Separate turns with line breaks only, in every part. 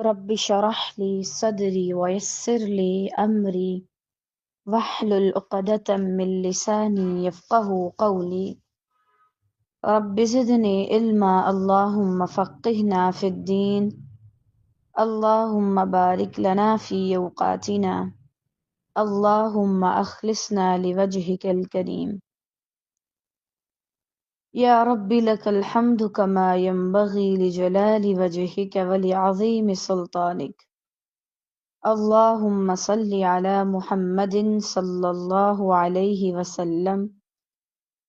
رب اشرح لي صدري ويسر لي أمري واحلل عقدة من لساني يفقه قولي رب زدني علما اللهم فقهنا في الدين اللهم بارك لنا في أوقاتنا اللهم أخلصنا لوجهك الكريم يا رب لك الحمد كما ينبغي لجلال وجهك ولعظيم سلطانك اللهم صل على محمد صلی اللہ علیہ وسلم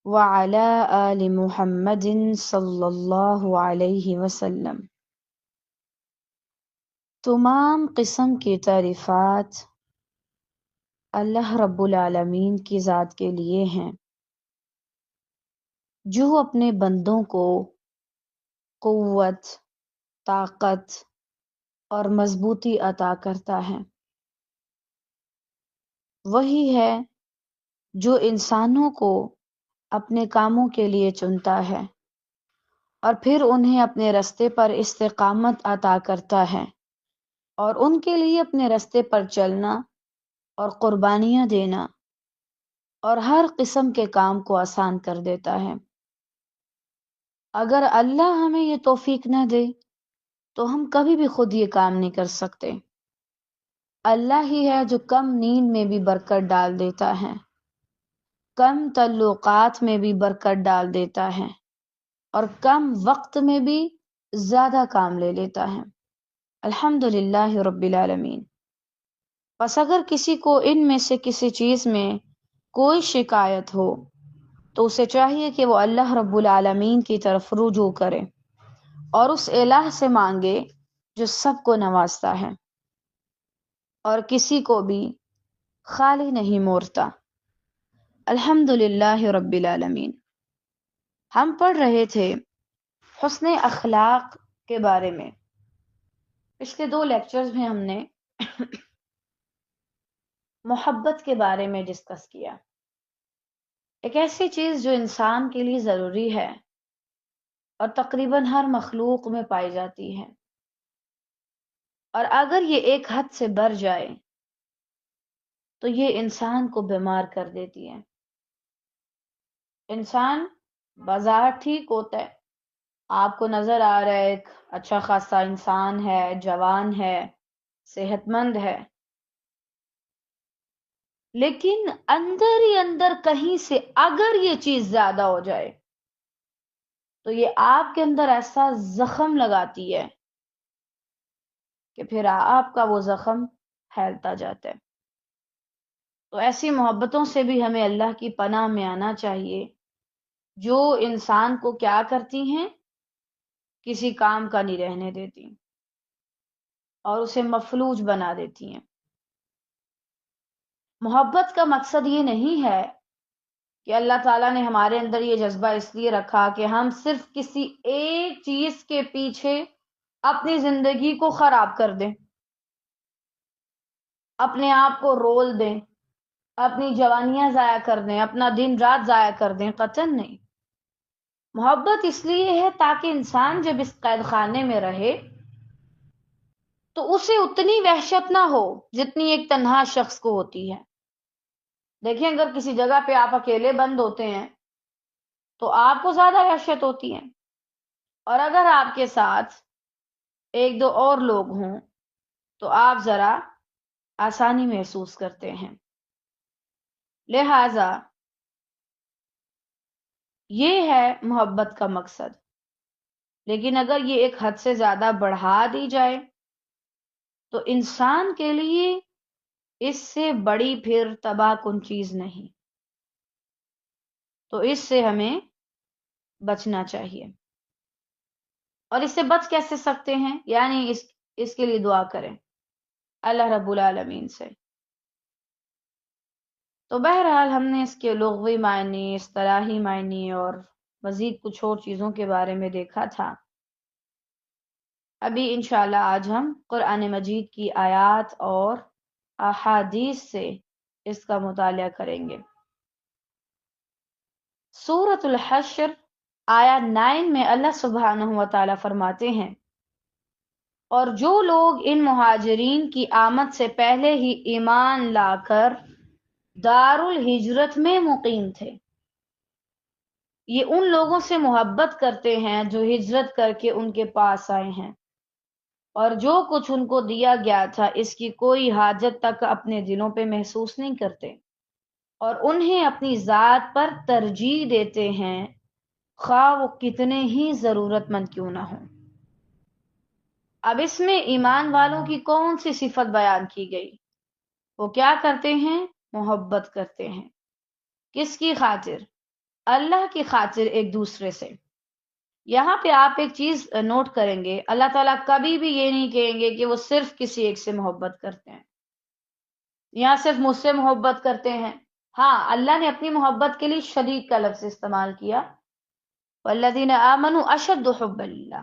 وعلى آل محمد صلی اللہ علیہ وسلم۔ تمام قسم کی تعریفات اللہ رب العالمین کی ذات کے لیے ہیں، جو اپنے بندوں کو قوت، طاقت اور مضبوطی عطا کرتا ہے۔ وہی ہے جو انسانوں کو اپنے کاموں کے لیے چنتا ہے اور پھر انہیں اپنے رستے پر استقامت عطا کرتا ہے اور ان کے لیے اپنے رستے پر چلنا اور قربانیاں دینا اور ہر قسم کے کام کو آسان کر دیتا ہے۔ اگر اللہ ہمیں یہ توفیق نہ دے تو ہم کبھی بھی خود یہ کام نہیں کر سکتے۔ اللہ ہی ہے جو کم نیند میں بھی برکت ڈال دیتا ہے، کم تعلقات میں بھی برکت ڈال دیتا ہے اور کم وقت میں بھی زیادہ کام لے لیتا ہے۔ الحمدللہ رب العالمین۔ پس اگر کسی کو ان میں سے کسی چیز میں کوئی شکایت ہو تو اسے چاہیے کہ وہ اللہ رب العالمین کی طرف رجوع کرے اور اس الہ سے مانگے جو سب کو نوازتا ہے اور کسی کو بھی خالی نہیں موڑتا۔ الحمدللہ رب العالمین۔ ہم پڑھ رہے تھے حسن اخلاق کے بارے میں۔ پچھلے 2 لیکچرز میں ہم نے محبت کے بارے میں ڈسکس کیا، ایک ایسی چیز جو انسان کے لیے ضروری ہے اور تقریباً ہر مخلوق میں پائی جاتی ہے، اور اگر یہ ایک حد سے بڑھ جائے تو یہ انسان کو بیمار کر دیتی ہے۔ انسان بظاہر ٹھیک ہوتا ہے، آپ کو نظر آ رہا ہے ایک اچھا خاصا انسان ہے، جوان ہے، صحت مند ہے، لیکن اندر ہی اندر کہیں سے اگر یہ چیز زیادہ ہو جائے تو یہ آپ کے اندر ایسا زخم لگاتی ہے کہ پھر آپ کا وہ زخم پھیلتا جاتا ہے۔ تو ایسی محبتوں سے بھی ہمیں اللہ کی پناہ میں آنا چاہیے جو انسان کو کیا کرتی ہیں، کسی کام کا نہیں رہنے دیتی اور اسے مفلوج بنا دیتی ہیں۔ محبت کا مقصد یہ نہیں ہے کہ اللہ تعالیٰ نے ہمارے اندر یہ جذبہ اس لیے رکھا کہ ہم صرف کسی ایک چیز کے پیچھے اپنی زندگی کو خراب کر دیں، اپنے آپ کو رول دیں، اپنی جوانیاں ضائع کر دیں، اپنا دن رات ضائع کر دیں۔ قطعاً نہیں۔ محبت اس لیے ہے تاکہ انسان جب اس قید خانے میں رہے تو اسے اتنی وحشت نہ ہو جتنی ایک تنہا شخص کو ہوتی ہے۔ دیکھیں اگر کسی جگہ پہ آپ اکیلے بند ہوتے ہیں تو آپ کو زیادہ وحشت ہوتی ہے، اور اگر آپ کے ساتھ 1-2 اور لوگ ہوں تو آپ ذرا آسانی محسوس کرتے ہیں۔ لہذا یہ ہے محبت کا مقصد، لیکن اگر یہ ایک حد سے زیادہ بڑھا دی جائے تو انسان کے لیے اس سے بڑی پھر تباہ کن چیز نہیں، تو اس سے ہمیں بچنا چاہیے۔ اور اس سے بچ کیسے سکتے ہیں؟ یعنی اس کے لیے دعا کریں اللہ رب العالمین سے۔ تو بہرحال ہم نے اس کے لغوی معنی، اصطلاحی معنی اور مزید کچھ اور چیزوں کے بارے میں دیکھا تھا۔ ابھی انشاءاللہ آج ہم قرآن مجید کی آیات اور احادیث سے اس کا مطالعہ کریں گے۔ سورۃ الحشر آیا 9 میں اللہ سبحانہ و تعالیٰ فرماتے ہیں اور جو لوگ ان مہاجرین کی آمد سے پہلے ہی ایمان لا کر دار الہجرت میں مقیم تھے، یہ ان لوگوں سے محبت کرتے ہیں جو ہجرت کر کے ان کے پاس آئے ہیں، اور جو کچھ ان کو دیا گیا تھا اس کی کوئی حاجت تک اپنے دلوں پہ محسوس نہیں کرتے، اور انہیں اپنی ذات پر ترجیح دیتے ہیں خواہ وہ کتنے ہی ضرورت مند کیوں نہ ہوں۔ اب اس میں ایمان والوں کی کون سی صفت بیان کی گئی؟ وہ کیا کرتے ہیں؟ محبت کرتے ہیں۔ کس کی خاطر؟ اللہ کی خاطر ایک دوسرے سے۔ یہاں پہ آپ ایک چیز نوٹ کریں گے، اللہ تعالیٰ کبھی بھی یہ نہیں کہیں گے کہ وہ صرف کسی ایک سے محبت کرتے ہیں، یا صرف مجھ سے محبت کرتے ہیں۔ ہاں، اللہ نے اپنی محبت کے لیے شدید کا لفظ استعمال کیا، والذین آمنوا اشد حبا للہ۔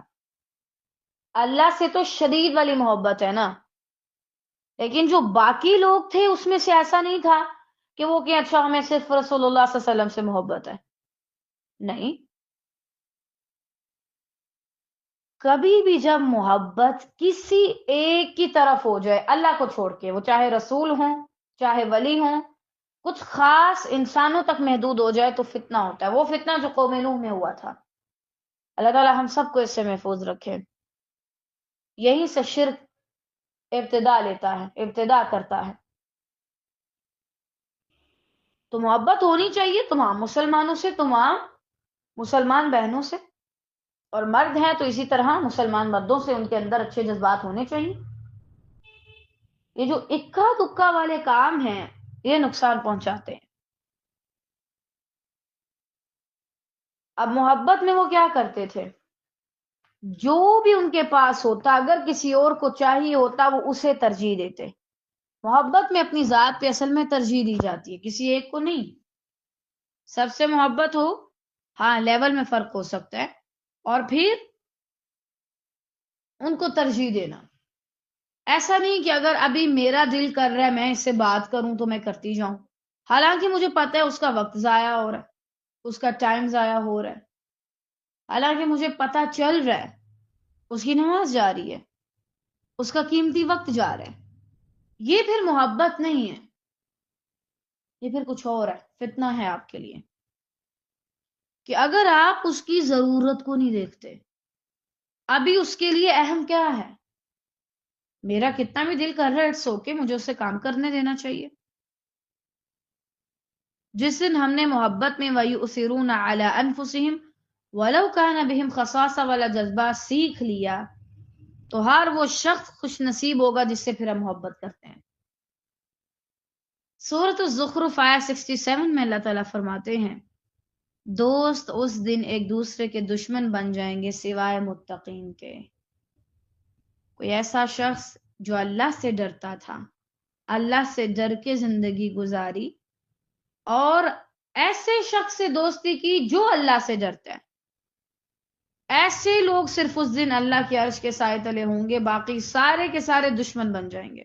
اللہ سے تو شدید والی محبت ہے نا، لیکن جو باقی لوگ تھے اس میں سے ایسا نہیں تھا کہ وہ کہ اچھا ہمیں صرف رسول اللہ صلی اللہ علیہ وسلم سے محبت ہے۔ نہیں، کبھی بھی جب محبت کسی ایک کی طرف ہو جائے اللہ کو چھوڑ کے، وہ چاہے رسول ہوں چاہے ولی ہوں، کچھ خاص انسانوں تک محدود ہو جائے تو فتنہ ہوتا ہے۔ وہ فتنہ جو قوم نوح میں ہوا تھا، اللہ تعالیٰ ہم سب کو اس سے محفوظ رکھے۔ یہیں سے شرک ابتدا لیتا ہے، ابتدا کرتا ہے۔ تو محبت ہونی چاہیے تمام مسلمانوں سے، تمام مسلمان بہنوں سے، اور مرد ہیں تو اسی طرح مسلمان مردوں سے، ان کے اندر اچھے جذبات ہونے چاہیے۔ یہ جو اکا دکا والے کام ہیں یہ نقصان پہنچاتے ہیں۔ اب محبت میں وہ کیا کرتے تھے؟ جو بھی ان کے پاس ہوتا، اگر کسی اور کو چاہیے ہوتا وہ اسے ترجیح دیتے۔ محبت میں اپنی ذات پہ اصل میں ترجیح دی جاتی ہے، کسی ایک کو نہیں۔ سب سے محبت ہو، ہاں لیول میں فرق ہو سکتا ہے، اور پھر ان کو ترجیح دینا۔ ایسا نہیں کہ اگر ابھی میرا دل کر رہا ہے میں اس سے بات کروں تو میں کرتی جاؤں، حالانکہ مجھے پتہ ہے اس کا وقت ضائع ہو رہا ہے، اس کا ٹائم ضائع ہو رہا ہے، حالانکہ مجھے پتہ چل رہا ہے اس کی نماز جا رہی ہے، اس کا قیمتی وقت جا رہا ہے۔ یہ پھر محبت نہیں ہے، یہ پھر کچھ اور ہے، فتنہ ہے آپ کے لیے، کہ اگر آپ اس کی ضرورت کو نہیں دیکھتے، ابھی اس کے لیے اہم کیا ہے؟ میرا کتنا بھی دل کر رہا ہے اٹس اوکے، مجھے اسے کام کرنے دینا چاہیے۔ جس دن ہم نے محبت میں وَيُؤْثِرُونَ عَلَىٰ أَنفُسِهِمْ وَلَوْ كَانَ بِهِمْ خَصَاصَةٌ والا جذبہ سیکھ لیا تو ہر وہ شخص خوش نصیب ہوگا جس سے پھر ہم محبت کرتے ہیں۔ سورۃ الزخرف آیت 67 میں اللہ تعالیٰ فرماتے ہیں، دوست اس دن ایک دوسرے کے دشمن بن جائیں گے سوائے متقین کے۔ کوئی ایسا شخص جو اللہ سے ڈرتا تھا، اللہ سے ڈر کے زندگی گزاری، اور ایسے شخص سے دوستی کی جو اللہ سے ڈرتا ہے، ایسے لوگ صرف اس دن اللہ کے عرش کے سائے تلے ہوں گے، باقی سارے کے سارے دشمن بن جائیں گے۔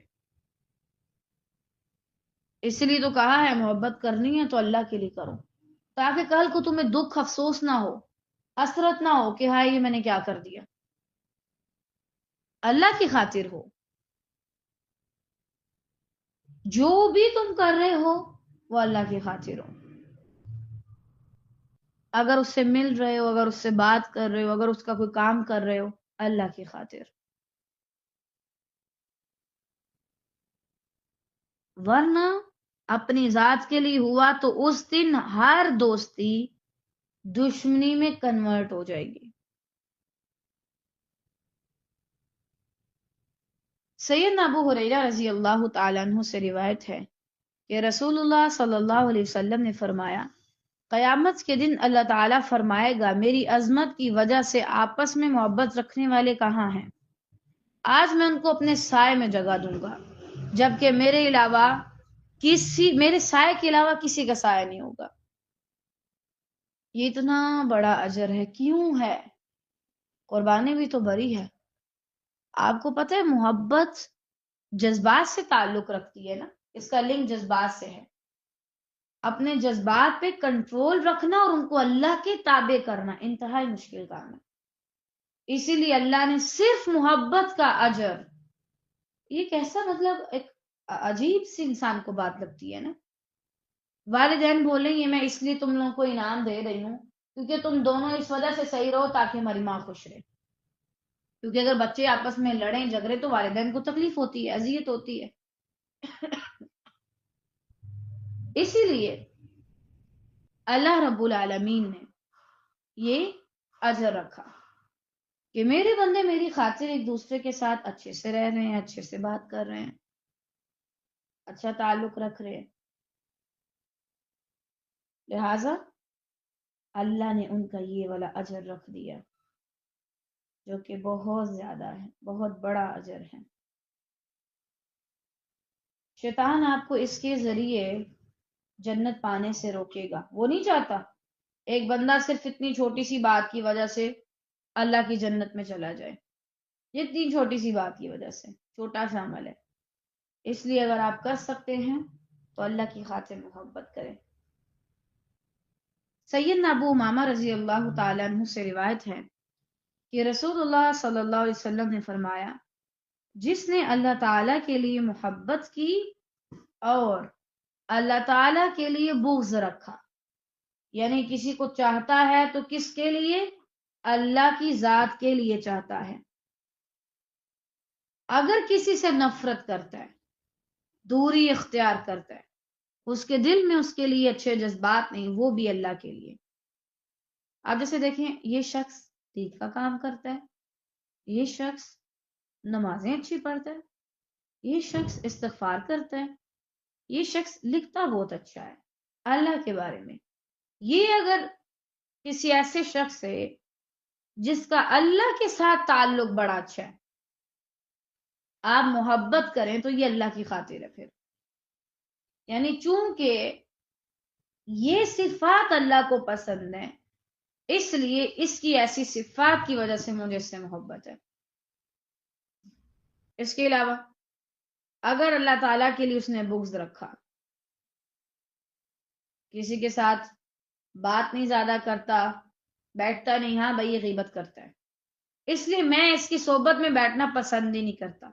اس لیے تو کہا ہے محبت کرنی ہے تو اللہ کے لیے کرو، تاکہ کل کو تمہیں دکھ افسوس نہ ہو، حسرت نہ ہو کہ ہائے یہ میں نے کیا کر دیا۔ اللہ کی خاطر ہو، جو بھی تم کر رہے ہو وہ اللہ کی خاطر ہو۔ اگر اس سے مل رہے ہو، اگر اس سے بات کر رہے ہو، اگر اس کا کوئی کام کر رہے ہو، اللہ کی خاطر، ورنہ اپنی ذات کے لیے ہوا تو اس دن ہر دوستی دشمنی میں کنورٹ ہو جائے گی۔ سیدنا ابو ہریرہ رضی اللہ تعالیٰ عنہ سے روایت ہے کہ رسول اللہ صلی اللہ علیہ وسلم نے فرمایا، قیامت کے دن اللہ تعالیٰ فرمائے گا میری عظمت کی وجہ سے آپس میں محبت رکھنے والے کہاں ہیں؟ آج میں ان کو اپنے سائے میں جگہ دوں گا، جبکہ میرے سائے کے علاوہ کسی کا سایہ نہیں ہوگا۔ یہ اتنا بڑا اجر ہے، کیوں ہے؟ قربانی بھی تو بڑی ہے۔ آپ کو پتہ ہے محبت جذبات سے تعلق رکھتی ہے نا، اس کا لنک جذبات سے ہے۔ اپنے جذبات پہ کنٹرول رکھنا اور ان کو اللہ کے تابع کرنا انتہائی مشکل کام ہے۔ اسی لیے اللہ نے صرف محبت کا اجر، یہ کیسا مطلب ایک عجیب سی انسان کو بات لگتی ہے نا. والدین بولیں گے میں اس لیے تم لوگوں کو انعام دے رہی ہوں کیونکہ تم دونوں اس وجہ سے صحیح رہو تاکہ ہماری ماں خوش رہے. کیونکہ اگر بچے آپس میں لڑیں جھگڑے تو والدین کو تکلیف ہوتی ہے، اذیت ہوتی ہے. اسی لیے اللہ رب العالمین نے یہ اجر رکھا کہ میرے بندے میری خاطر ایک دوسرے کے ساتھ اچھے سے رہ رہے ہیں، اچھے سے بات کر رہے ہیں، اچھا تعلق رکھ رہے ہیں. لہذا اللہ نے ان کا یہ والا اجر رکھ دیا جو کہ بہت زیادہ ہے، بہت بڑا اجر ہے. شیطان آپ کو اس کے ذریعے جنت پانے سے روکے گا. وہ نہیں چاہتا ایک بندہ صرف اتنی چھوٹی سی بات کی وجہ سے اللہ کی جنت میں چلا جائے. اتنی چھوٹی سی بات کی وجہ سے، چھوٹا سا عمل ہے. اس لیے اگر آپ کر سکتے ہیں تو اللہ کی خاطر محبت کریں. سیدنا ابو امامہ رضی اللہ تعالیٰ عنہ سے روایت ہے کہ رسول اللہ صلی اللہ علیہ وسلم نے فرمایا جس نے اللہ تعالیٰ کے لیے محبت کی اور اللہ تعالیٰ کے لیے بغض رکھا، یعنی کسی کو چاہتا ہے تو کس کے لیے؟ اللہ کی ذات کے لیے چاہتا ہے. اگر کسی سے نفرت کرتا ہے، دوری اختیار کرتا ہے، اس کے دل میں اس کے لیے اچھے جذبات نہیں، وہ بھی اللہ کے لیے. آپ جیسے دیکھیں یہ شخص دین کا کام کرتا ہے، یہ شخص نمازیں اچھی پڑھتا ہے، یہ شخص استغفار کرتا ہے، یہ شخص لکھتا بہت اچھا ہے اللہ کے بارے میں. یہ اگر کسی ایسے شخص سے جس کا اللہ کے ساتھ تعلق بڑا اچھا ہے آپ محبت کریں تو یہ اللہ کی خاطر ہے. پھر یعنی چونکہ یہ صفات اللہ کو پسند ہے اس لیے اس کی ایسی صفات کی وجہ سے مجھے اس سے محبت ہے. اس کے علاوہ اگر اللہ تعالیٰ کے لیے اس نے بغض رکھا، کسی کے ساتھ بات نہیں زیادہ کرتا، بیٹھتا نہیں، ہاں بھائی یہ غیبت کرتا ہے اس لیے میں اس کی صحبت میں بیٹھنا پسند ہی نہیں کرتا،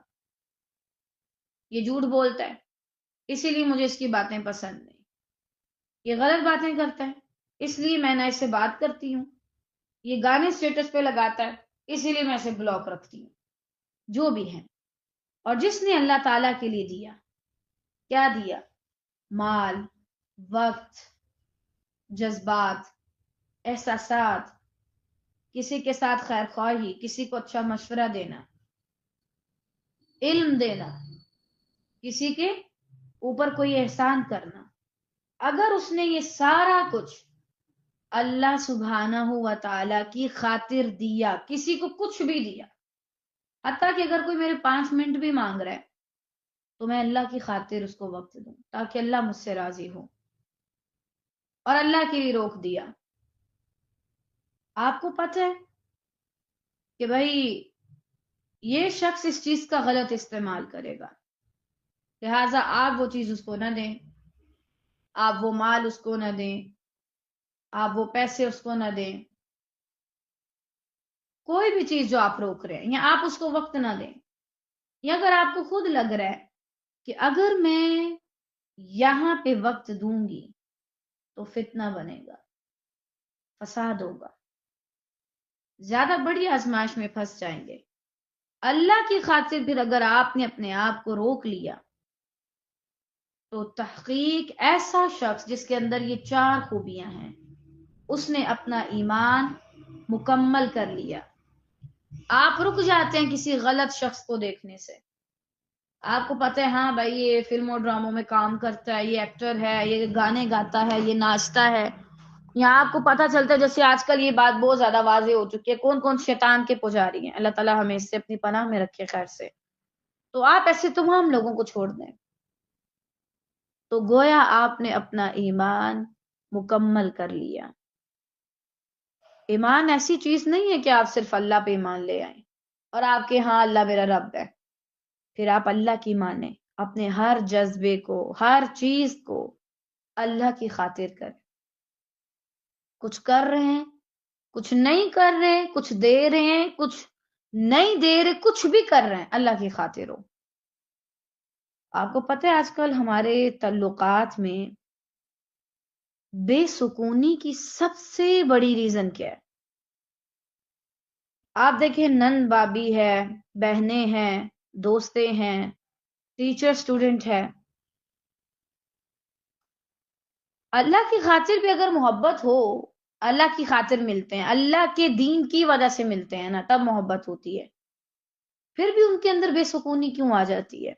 یہ جھوٹ بولتا ہے اسی لیے مجھے اس کی باتیں پسند نہیں، یہ غلط باتیں کرتا ہے اس لیے میں نہ اس سے بات کرتی ہوں، یہ گانے اسٹیٹس پہ لگاتا ہے اسی لیے میں اسے بلاک رکھتی ہوں. جو بھی ہے. اور جس نے اللہ تعالیٰ کے لیے دیا، کیا دیا؟ مال، وقت، جذبات، احساسات، کسی کے ساتھ خیر خواہی، کسی کو اچھا مشورہ دینا، علم دینا، کسی کے اوپر کوئی احسان کرنا. اگر اس نے یہ سارا کچھ اللہ سبحانہ و تعالی کی خاطر دیا، کسی کو کچھ بھی دیا، حتیٰ کہ اگر کوئی میرے 5 منٹ بھی مانگ رہا ہے تو میں اللہ کی خاطر اس کو وقت دوں تاکہ اللہ مجھ سے راضی ہو، اور اللہ کے لیے روک دیا. آپ کو پتہ ہے کہ بھائی یہ شخص اس چیز کا غلط استعمال کرے گا، لہٰذا آپ وہ چیز اس کو نہ دیں، آپ وہ مال اس کو نہ دیں، آپ وہ پیسے اس کو نہ دیں، کوئی بھی چیز جو آپ روک رہے ہیں، یا آپ اس کو وقت نہ دیں. یا اگر آپ کو خود لگ رہا ہے کہ اگر میں یہاں پہ وقت دوں گی تو فتنہ بنے گا، فساد ہوگا، زیادہ بڑی آزمائش میں پھنس جائیں گے، اللہ کی خاطر پھر اگر آپ نے اپنے آپ کو روک لیا تو تحقیق ایسا شخص جس کے اندر یہ 4 خوبیاں ہیں اس نے اپنا ایمان مکمل کر لیا. آپ رک جاتے ہیں کسی غلط شخص کو دیکھنے سے، آپ کو پتہ ہے ہاں بھائی یہ فلموں ڈراموں میں کام کرتا ہے، یہ ایکٹر ہے، یہ گانے گاتا ہے، یہ ناچتا ہے. یہاں آپ کو پتہ چلتا ہے جیسے آج کل یہ بات بہت زیادہ واضح ہو چکی ہے کون کون شیطان کے پجاری ہیں. اللہ تعالیٰ ہمیں اس سے اپنی پناہ میں رکھے خیر سے. تو آپ ایسے تمام لوگوں کو چھوڑ دیں تو گویا آپ نے اپنا ایمان مکمل کر لیا. ایمان ایسی چیز نہیں ہے کہ آپ صرف اللہ پہ ایمان لے آئیں اور آپ کے ہاں اللہ میرا رب ہے، پھر آپ اللہ کی مانیں، اپنے ہر جذبے کو، ہر چیز کو اللہ کی خاطر کریں. کچھ کر رہے ہیں کچھ نہیں کر رہے، کچھ دے رہے ہیں، کچھ نہیں دے رہے، کچھ بھی کر رہے ہیں، اللہ کی خاطر ہو۔ آپ کو پتہ ہے آج کل ہمارے تعلقات میں بے سکونی کی سب سے بڑی ریزن کیا ہے؟ آپ دیکھیں، نند بابی ہے، بہنیں ہیں، دوستیں ہیں، ٹیچر اسٹوڈنٹ ہے، اللہ کی خاطر بھی اگر محبت ہو، اللہ کی خاطر ملتے ہیں، اللہ کے دین کی وجہ سے ملتے ہیں نا، تب محبت ہوتی ہے۔ پھر بھی ان کے اندر بے سکونی کیوں آ جاتی ہے؟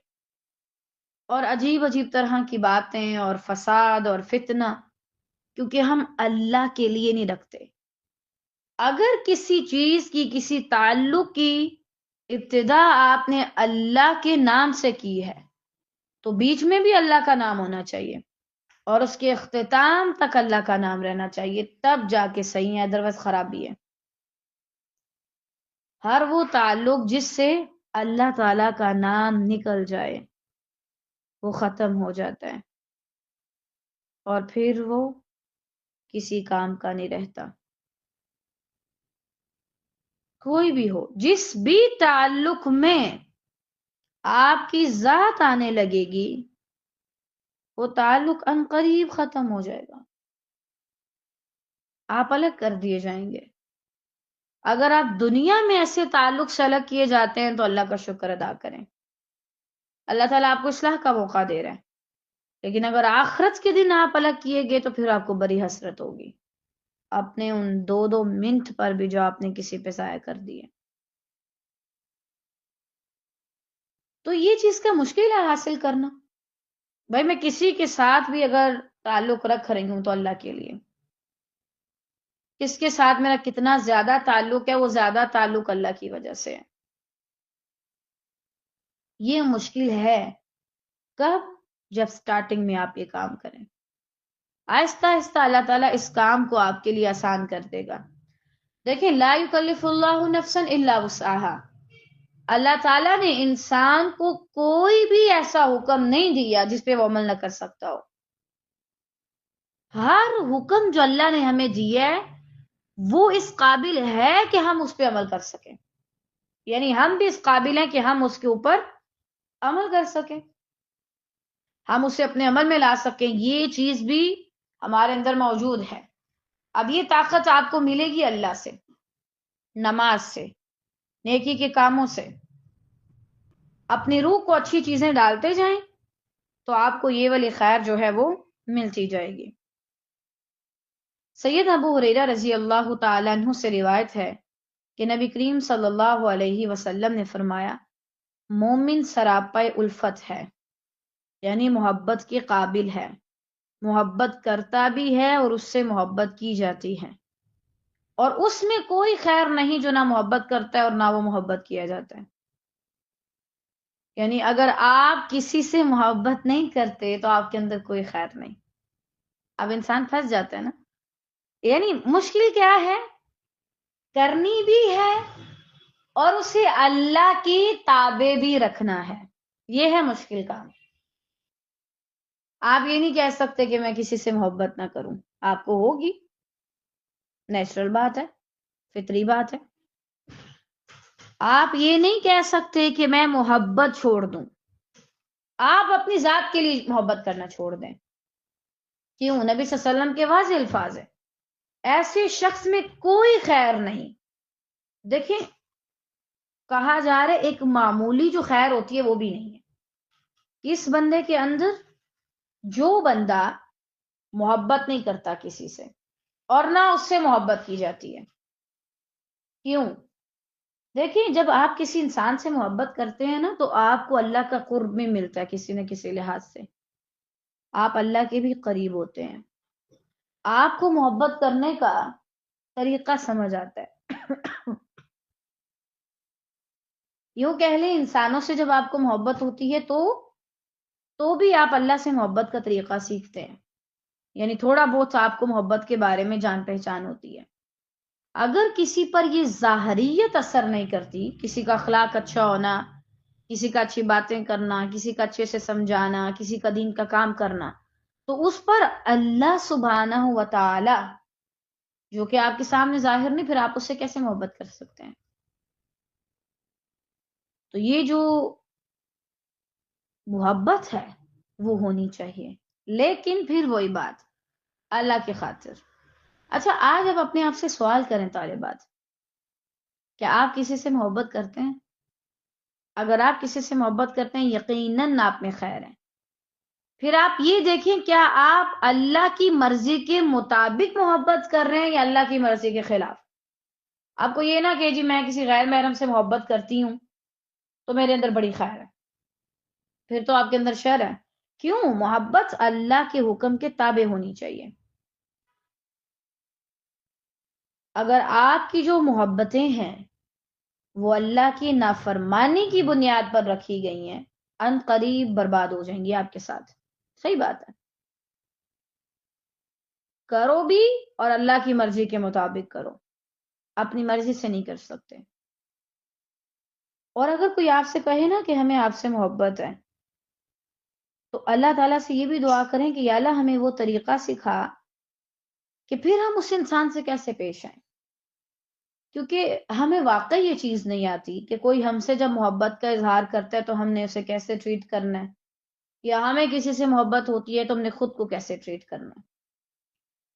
اور عجیب عجیب طرح کی باتیں اور فساد اور فتنہ، کیونکہ ہم اللہ کے لیے نہیں رکھتے۔ اگر کسی چیز کی، کسی تعلق کی ابتدا آپ نے اللہ کے نام سے کی ہے تو بیچ میں بھی اللہ کا نام ہونا چاہیے، اور اس کے اختتام تک اللہ کا نام رہنا چاہیے، تب جا کے صحیح ہے، ادروائز خرابی ہے۔ ہر وہ تعلق جس سے اللہ تعالی کا نام نکل جائے وہ ختم ہو جاتا ہے، اور پھر وہ کسی کام کا نہیں رہتا۔ کوئی بھی ہو، جس بھی تعلق میں آپ کی ذات آنے لگے گی وہ تعلق عنقریب ختم ہو جائے گا، آپ الگ کر دیے جائیں گے۔ اگر آپ دنیا میں ایسے تعلق سے الگ کیے جاتے ہیں تو اللہ کا شکر ادا کریں، اللہ تعالیٰ آپ کو اصلاح کا موقع دے رہا ہے۔ لیکن اگر آخرت کے دن آپ الگ کیے گئے تو پھر آپ کو بڑی حسرت ہوگی، اپنے ان 2 منٹ پر بھی جو آپ نے کسی پہ ضائع کر دیے۔ تو یہ چیز کا مشکل ہے حاصل کرنا۔ بھائی میں کسی کے ساتھ بھی اگر تعلق رکھ رہی ہوں تو اللہ کے لیے، کس کے ساتھ میرا کتنا زیادہ تعلق ہے، وہ زیادہ تعلق اللہ کی وجہ سے ہے۔ یہ مشکل ہے کب؟ جب سٹارٹنگ میں آپ یہ کام کریں، آہستہ آہستہ اللہ تعالیٰ اس کام کو آپ کے لیے آسان کر دے گا۔ دیکھیں، لا یکلف اللہ نفسا الا وسعها، اللہ تعالیٰ نے انسان کو کوئی بھی ایسا حکم نہیں دیا جس پہ وہ عمل نہ کر سکتا ہو۔ ہر حکم جو اللہ نے ہمیں دیا ہے وہ اس قابل ہے کہ ہم اس پہ عمل کر سکیں، یعنی ہم بھی اس قابل ہیں کہ ہم اس کے اوپر عمل کر سکیں، ہم اسے اپنے عمل میں لا سکیں۔ یہ چیز بھی ہمارے اندر موجود ہے۔ اب یہ طاقت آپ کو ملے گی اللہ سے، نماز سے، نیکی کے کاموں سے۔ اپنی روح کو اچھی چیزیں ڈالتے جائیں تو آپ کو یہ والی خیر جو ہے وہ ملتی جائے گی۔ سید ابو ہریرہ رضی اللہ تعالیٰ عنہ سے روایت ہے کہ نبی کریم صلی اللہ علیہ وسلم نے فرمایا، مومن سراپا الفت ہے، یعنی محبت کے قابل ہے، محبت کرتا بھی ہے اور اس سے محبت کی جاتی ہے، اور اس میں کوئی خیر نہیں جو نہ محبت کرتا ہے اور نہ وہ محبت کیا جاتا ہے۔ یعنی اگر آپ کسی سے محبت نہیں کرتے تو آپ کے اندر کوئی خیر نہیں۔ اب انسان پھنس جاتا ہے نا، یعنی مشکل کیا ہے؟ کرنی بھی ہے اور اسے اللہ کی تابع بھی رکھنا ہے، یہ ہے مشکل کام۔ آپ یہ نہیں کہہ سکتے کہ میں کسی سے محبت نہ کروں، آپ کو ہوگی، نیچرل بات ہے، فطری بات ہے۔ آپ یہ نہیں کہہ سکتے کہ میں محبت چھوڑ دوں، آپ اپنی ذات کے لیے محبت کرنا چھوڑ دیں۔ کیوں؟ نبی صلی اللہ علیہ وسلم کے واضح الفاظ ہیں، ایسے شخص میں کوئی خیر نہیں۔ دیکھیں، کہا جا رہا ہے ایک معمولی جو خیر ہوتی ہے وہ بھی نہیں ہے اس بندے کے اندر، جو بندہ محبت نہیں کرتا کسی سے اور نہ اس سے محبت کی جاتی ہے۔ کیوں؟ دیکھیں، جب آپ کسی انسان سے محبت کرتے ہیں نا تو آپ کو اللہ کا قرب میں ملتا ہے کسی نہ کسی لحاظ سے، آپ اللہ کے بھی قریب ہوتے ہیں، آپ کو محبت کرنے کا طریقہ سمجھ آتا ہے۔ یوں کہہ لیں، انسانوں سے جب آپ کو محبت ہوتی ہے تو بھی آپ اللہ سے محبت کا طریقہ سیکھتے ہیں، یعنی تھوڑا بہت آپ کو محبت کے بارے میں جان پہچان ہوتی ہے۔ اگر کسی پر یہ ظاہریت اثر نہیں کرتی، کسی کا اخلاق اچھا ہونا، کسی کا اچھی باتیں کرنا، کسی کا اچھے سے سمجھانا، کسی کا دین کا کام کرنا، تو اس پر اللہ سبحانہ و تعالی جو کہ آپ کے سامنے ظاہر نہیں، پھر آپ اس سے کیسے محبت کر سکتے ہیں؟ تو یہ جو محبت ہے وہ ہونی چاہیے، لیکن پھر وہی بات، اللہ کی خاطر۔ اچھا، آج اب اپنے آپ سے سوال کریں طالبات، کیا آپ کسی سے محبت کرتے ہیں؟ اگر آپ کسی سے محبت کرتے ہیں، یقیناً آپ میں خیر ہے۔ پھر آپ یہ دیکھیں کیا آپ اللہ کی مرضی کے مطابق محبت کر رہے ہیں یا اللہ کی مرضی کے خلاف۔ آپ کو یہ نہ کہ جی میں کسی غیر محرم سے محبت کرتی ہوں تو میرے اندر بڑی خیر ہے، پھر تو آپ کے اندر شر ہے۔ کیوں؟ محبت اللہ کے حکم کے تابع ہونی چاہیے۔ اگر آپ کی جو محبتیں ہیں وہ اللہ کی نافرمانی کی بنیاد پر رکھی گئی ہیں، ان قریب برباد ہو جائیں گی آپ کے ساتھ۔ صحیح بات ہے، کرو بھی اور اللہ کی مرضی کے مطابق کرو، اپنی مرضی سے نہیں کر سکتے۔ اور اگر کوئی آپ سے کہے نا کہ ہمیں آپ سے محبت ہے، تو اللہ تعالیٰ سے یہ بھی دعا کریں کہ یا اللہ ہمیں وہ طریقہ سکھا کہ پھر ہم اس انسان سے کیسے پیش آئیں، کیونکہ ہمیں واقعی یہ چیز نہیں آتی کہ کوئی ہم سے جب محبت کا اظہار کرتا ہے تو ہم نے اسے کیسے ٹریٹ کرنا ہے، یا ہمیں کسی سے محبت ہوتی ہے تو ہم نے خود کو کیسے ٹریٹ کرنا ہے۔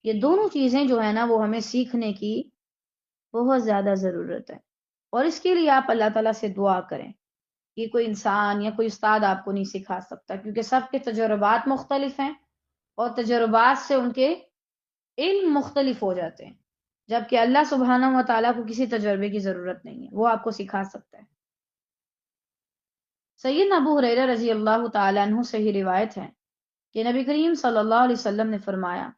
یہ دونوں چیزیں جو ہے نا وہ ہمیں سیکھنے کی بہت زیادہ ضرورت ہے، اور اس کے لیے آپ اللہ تعالیٰ سے دعا کریں۔ یہ کوئی انسان یا کوئی استاد آپ کو نہیں سکھا سکتا، کیونکہ سب کے تجربات مختلف ہیں اور تجربات سے ان کے علم مختلف ہو جاتے ہیں، جبکہ اللہ سبحانہ و تعالیٰ کو کسی تجربے کی ضرورت نہیں ہے، وہ آپ کو سکھا سکتا ہے۔ سیدنا ابو ہریرہ رضی اللہ تعالیٰ عنہ سے ہی روایت ہے کہ نبی کریم صلی اللہ علیہ وسلم نے فرمایا،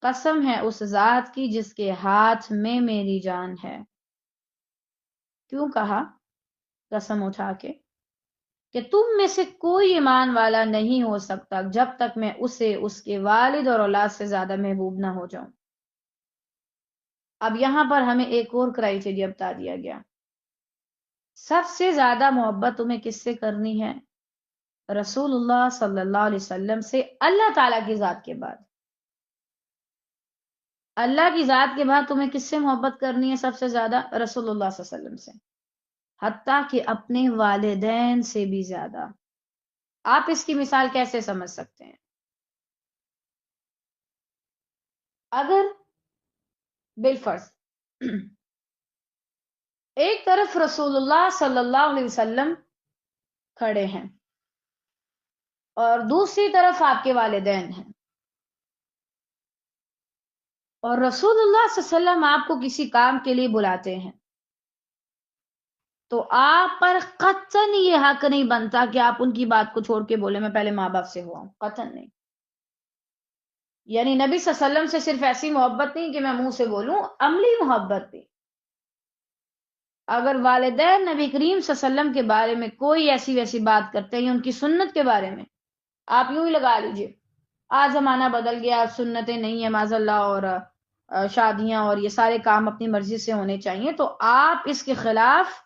قسم ہے اس ذات کی جس کے ہاتھ میں میری جان ہے۔ کیوں کہا قسم اٹھا کے؟ کہ تم میں سے کوئی ایمان والا نہیں ہو سکتا جب تک میں اسے اس کے والد اور اولاد سے زیادہ محبوب نہ ہو جاؤں۔ اب یہاں پر ہمیں ایک اور کرائیٹیریا بتا دیا گیا، سب سے زیادہ محبت تمہیں کس سے کرنی ہے؟ رسول اللہ صلی اللہ علیہ وسلم سے، اللہ تعالیٰ کی ذات کے بعد۔ اللہ کی ذات کے بعد تمہیں کس سے محبت کرنی ہے سب سے زیادہ؟ رسول اللہ صلی اللہ علیہ وسلم سے، حتیٰ کہ اپنے والدین سے بھی زیادہ۔ آپ اس کی مثال کیسے سمجھ سکتے ہیں؟ اگر بالفرض ایک طرف رسول اللہ صلی اللہ علیہ وسلم کھڑے ہیں اور دوسری طرف آپ کے والدین ہیں، اور رسول اللہ صلی اللہ علیہ وسلم آپ کو کسی کام کے لیے بلاتے ہیں، تو آپ پر قطعاً یہ حق نہیں بنتا کہ آپ ان کی بات کو چھوڑ کے بولے میں پہلے ماں باپ سے ہوا ہوں، قطعاً نہیں۔ یعنی نبی صلی اللہ علیہ وسلم سے صرف ایسی محبت نہیں کہ میں منہ سے بولوں، عملی محبت بھی۔ اگر والدین نبی کریم صلی اللہ علیہ وسلم کے بارے میں کوئی ایسی ویسی بات کرتے ہیں ان کی سنت کے بارے میں، آپ یوں ہی لگا لیجئے آج زمانہ بدل گیا، سنتیں نہیں ہیں معاذ اللہ، اور شادیاں اور یہ سارے کام اپنی مرضی سے ہونے چاہیے، تو آپ اس کے خلاف